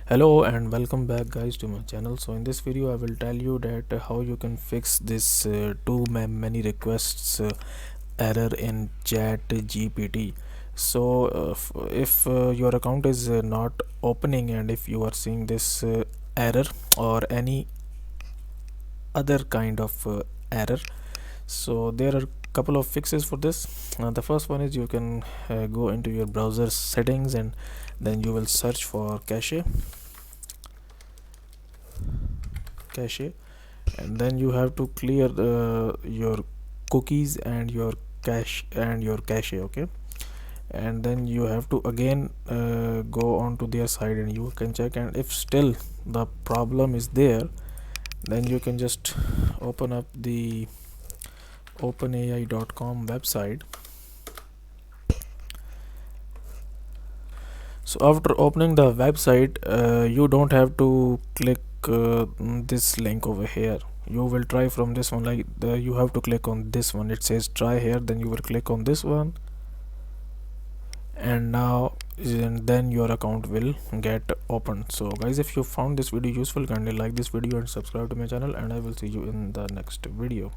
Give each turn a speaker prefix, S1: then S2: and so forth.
S1: Hello and welcome back guys to my channel. So in this video I will tell you that how you can fix this too many requests error in Chatgpt. So if your account is not opening and if you are seeing this error or any other kind of error, so there are couple of fixes for this. The first one is you can go into your browser settings and then you will search for cache, and then you have to clear your cookies and your cache, okay. And then you have to again go on to their site and you can check, and if still the problem is there, then you can just open up the openai.com website. So after opening the website, you don't have to click this link over here. You will try from this one, like you have to click on this one. It says try here, then you will click on this one, and then your account will get opened. So guys, if you found this video useful, kindly like this video and subscribe to my channel, and I will see you in the next video.